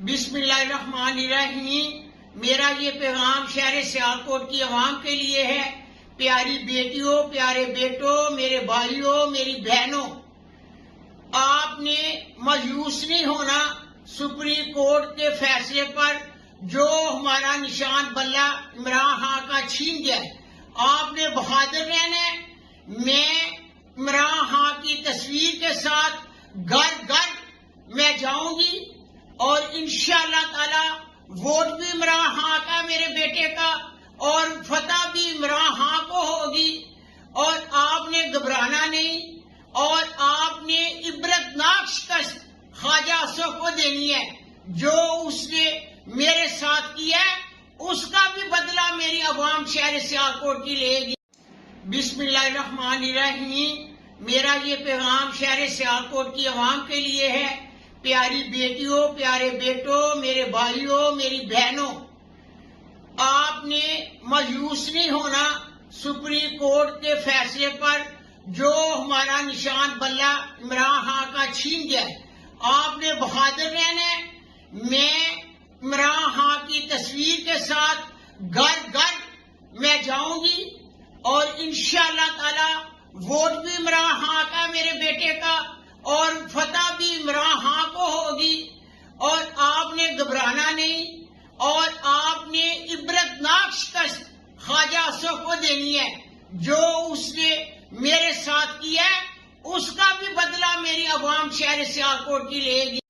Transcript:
بسم اللہ الرحمن الرحیم۔ میرا یہ پیغام شہر سیالکوٹ کی عوام کے لیے ہے۔ پیاری بیٹیوں، پیارے بیٹوں، میرے بھائیوں، میری بہنوں، آپ نے مایوس نہیں ہونا سپریم کورٹ کے فیصلے پر جو ہمارا نشان بلہ عمران خان کا چھین گیا۔ آپ نے بہادر رہنا ہے۔ میں عمران خان کی تصویر کے ساتھ گھر گھر میں جاؤں گی اور انشاءاللہ تعالی ووٹ بھی عمران خان کا، میرے بیٹے کا، اور فتح بھی عمران خان کو ہوگی۔ اور آپ نے گھبرانا نہیں اور آپ نے عبرتناک شکست خواجہ اصف کو دینی ہے۔ جو اس نے میرے ساتھ کیا ہے اس کا بھی بدلہ میری عوام شہر سیالکوٹ کی لے گی۔ بسم اللہ الرحمن الرحیم۔ میرا یہ پیغام شہر سیالکوٹ کی عوام کے لیے ہے۔ پیاری بیٹیوں، پیارے بیٹوں، میرے بھائیوں، میری بہنوں، آپ نے مایوس نہیں ہونا سپریم کورٹ کے فیصلے پر جو ہمارا نشان بلہ عمران خان کا چھین گیا۔ آپ نے بہادر رہنا ہے۔ میں عمران خان کی تصویر کے ساتھ گھر گھر میں جاؤں گی اور انشاءاللہ تعالی ووٹ بھی عمران خان کا، میرے بیٹے کا، اور فتح بھی عمران خان کو ہوگی۔ اور آپ نے گھبرانا نہیں اور آپ نے عبرتناک شکست خواجہ اصف کو دینی ہے۔ جو اس نے میرے ساتھ کیا ہے اس کا بھی بدلہ میری عوام شہر سیالکوٹ کی لے گی۔